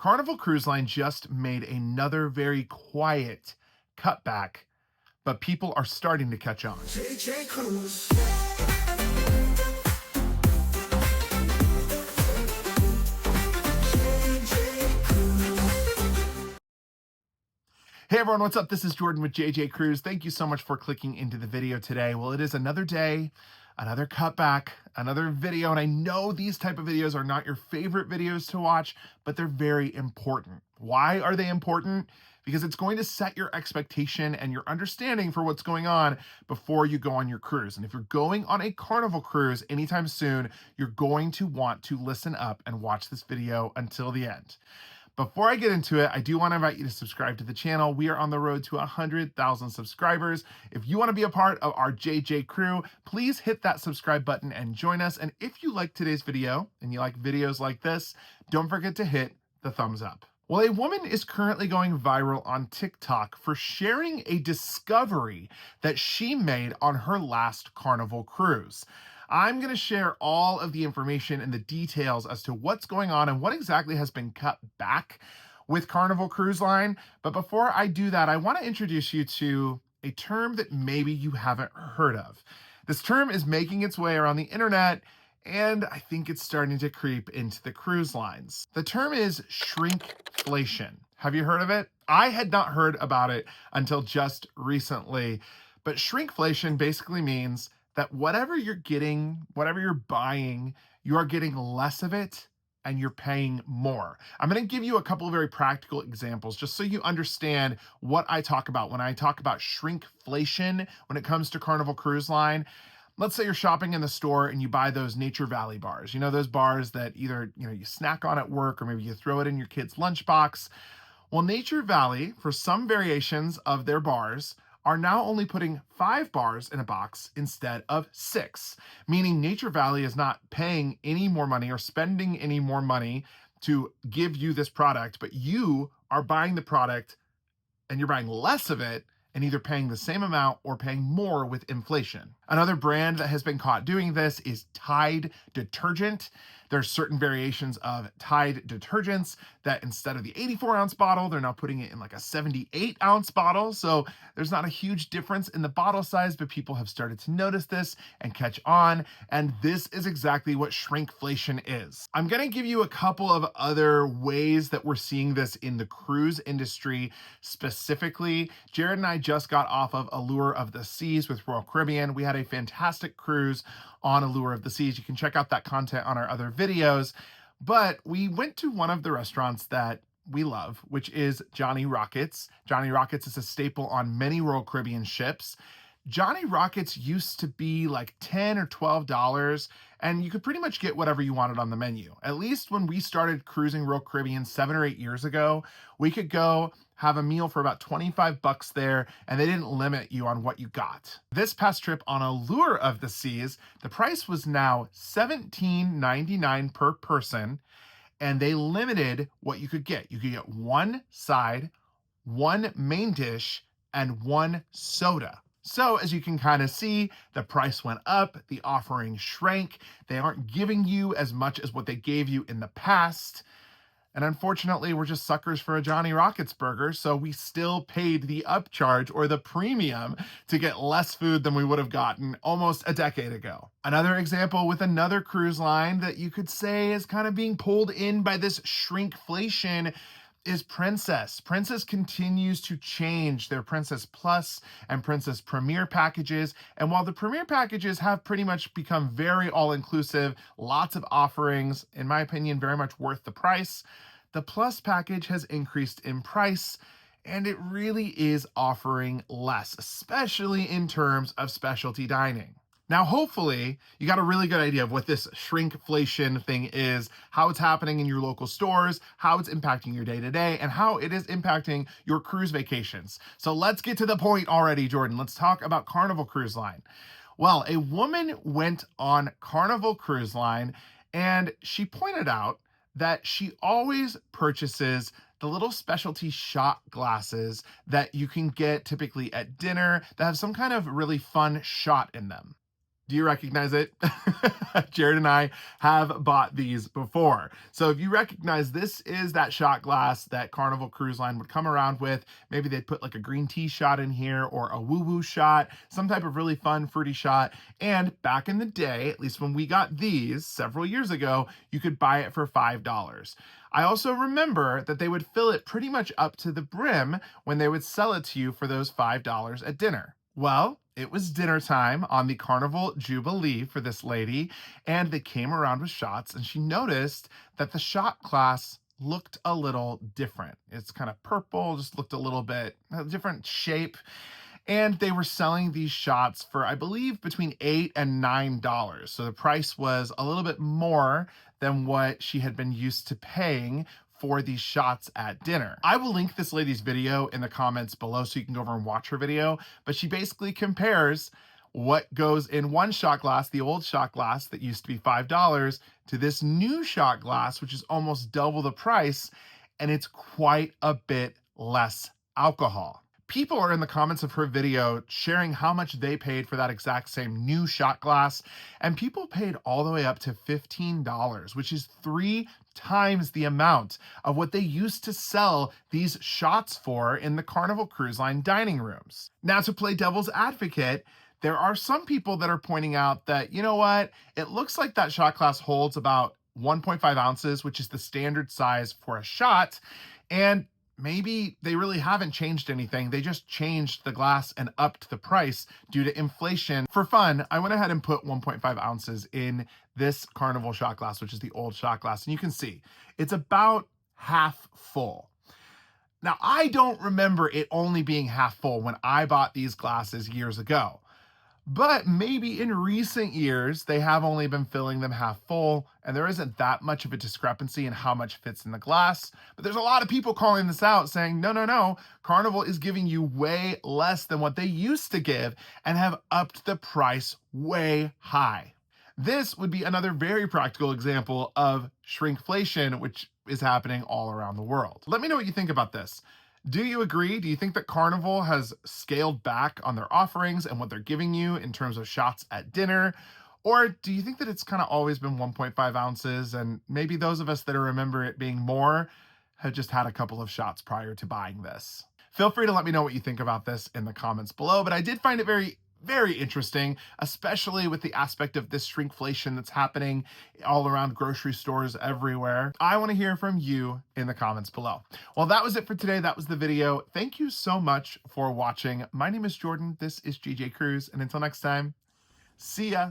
Carnival Cruise Line just made another very quiet cutback, but people are starting to catch on. Hey everyone, what's up? This is Jordan with JJ Cruise. Thank you so much for clicking into the video today. Well, it is another day, another cutback, another video, and I know these type of videos are not your favorite videos to watch, but they're very important. Why are they important? Because it's going to set your expectation and your understanding for what's going on before you go on your cruise. And if you're going on a Carnival cruise anytime soon, you're going to want to listen up and watch this video until the end. Before I get into it, I do want to invite you to subscribe to the channel. We are on the road to 100,000 subscribers. If you want to be a part of our JJ crew, please hit that subscribe button and join us. And if you like today's video and you like videos like this, don't forget to hit the thumbs up. Well, a woman is currently going viral on TikTok for sharing a discovery that she made on her last Carnival cruise. I'm going to share all of the information and the details as to what's going on and what exactly has been cut back with Carnival Cruise Line. But before I do that, I want to introduce you to a term that maybe you haven't heard of. This term is making its way around the internet, and I think it's starting to creep into the cruise lines. The term is shrinkflation. Have you heard of it? I had not heard about it until just recently, but shrinkflation basically means that whatever you're getting, whatever you're buying, you are getting less of it and you're paying more. I'm going to give you a couple of very practical examples just so you understand what I talk about when I talk about shrinkflation when it comes to Carnival Cruise Line. Let's say you're shopping in the store and you buy those Nature Valley bars. You know, those bars that either, you snack on at work or maybe you throw it in your kid's lunchbox. Well, Nature Valley, for some variations of their bars, are now only putting 5 bars in a box instead of 6, meaning Nature Valley is not paying any more money or spending any more money to give you this product, but you are buying the product and you're buying less of it and either paying the same amount or paying more with inflation. Another brand that has been caught doing this is Tide detergent. There's certain variations of Tide detergents that instead of the 84-ounce bottle, they're now putting it in like a 78-ounce bottle. So there's not a huge difference in the bottle size, but people have started to notice this and catch on. And this is exactly what shrinkflation is. I'm going to give you a couple of other ways that we're seeing this in the cruise industry specifically. Jared and I just got off of Allure of the Seas with Royal Caribbean. We had a fantastic cruise on Allure of the Seas. You can check out that content on our other videos. But we went to one of the restaurants that we love, which is Johnny Rockets. Johnny Rockets is a staple on many Royal Caribbean ships. Johnny Rockets used to be like $10 or $12, and you could pretty much get whatever you wanted on the menu. At least when we started cruising Royal Caribbean 7 or 8 years ago, we could go have a meal for about 25 bucks there, and they didn't limit you on what you got. This past trip on Allure of the Seas, the price was now $17.99 per person, and they limited what you could get. You could get 1 side, 1 main dish, and 1 soda. So as you can kind of see, the price went up, the offering shrank. They aren't giving you as much as what they gave you in the past. And unfortunately, we're just suckers for a Johnny Rockets burger, so we still paid the upcharge or the premium to get less food than we would have gotten almost a decade ago. Another example with another cruise line that you could say is kind of being pulled in by this shrinkflation is Princess. Princess continues to change their Princess Plus and Princess Premier packages. And while the Premier packages have pretty much become very all-inclusive, lots of offerings, in my opinion, very much worth the price, the Plus package has increased in price, and it really is offering less, especially in terms of specialty dining. Now, hopefully, you got a really good idea of what this shrinkflation thing is, how it's happening in your local stores, how it's impacting your day-to-day, and how it is impacting your cruise vacations. So let's get to the point already, Jordan. Let's talk about Carnival Cruise Line. Well, a woman went on Carnival Cruise Line, and she pointed out that she always purchases the little specialty shot glasses that you can get typically at dinner that have some kind of really fun shot in them. Do you recognize it? Jared and I have bought these before. So if you recognize, this is that shot glass that Carnival Cruise Line would come around with. Maybe they'd put like a green tea shot in here or a woo-woo shot, some type of really fun fruity shot. And back in the day, at least when we got these several years ago, you could buy it for $5. I also remember that they would fill it pretty much up to the brim when they would sell it to you for those $5 at dinner. Well, it was dinner time on the Carnival Jubilee for this lady, and they came around with shots, and she noticed that the shot glass looked a little different. It's kind of purple, just looked a little bit a different shape. And they were selling these shots for, I believe, between $8 and $9. So the price was a little bit more than what she had been used to paying for these shots at dinner. I will link this lady's video in the comments below so you can go over and watch her video, but she basically compares what goes in one shot glass, the old shot glass that used to be $5, to this new shot glass, which is almost double the price, and it's quite a bit less alcohol. People are in the comments of her video sharing how much they paid for that exact same new shot glass, and people paid all the way up to $15, which is 3 times the amount of what they used to sell these shots for in the Carnival Cruise Line dining rooms. Now, to play devil's advocate, there are some people that are pointing out that, you know what, it looks like that shot glass holds about 1.5 ounces, which is the standard size for a shot, and maybe they really haven't changed anything. They just changed the glass and upped the price due to inflation. For fun, I went ahead and put 1.5 ounces in this Carnival shot glass, which is the old shot glass. And you can see it's about half full. Now, I don't remember it only being half full when I bought these glasses years ago. But maybe in recent years, they have only been filling them half full, and there isn't that much of a discrepancy in how much fits in the glass. But there's a lot of people calling this out saying, no, Carnival is giving you way less than what they used to give and have upped the price way high. This would be another very practical example of shrinkflation, which is happening all around the world. Let me know what you think about this. Do you agree? Do you think that Carnival has scaled back on their offerings and what they're giving you in terms of shots at dinner? Or do you think that it's kind of always been 1.5 ounces and maybe those of us that remember it being more have just had a couple of shots prior to buying this? Feel free to let me know what you think about this in the comments below, but I did find it very interesting, especially with the aspect of this shrinkflation that's happening all around grocery stores everywhere. I want to hear from you in the comments below. Well, that was it for today. That was the video. Thank you so much for watching. My name is Jordan. This is JJ Cruise. And until next time, see ya.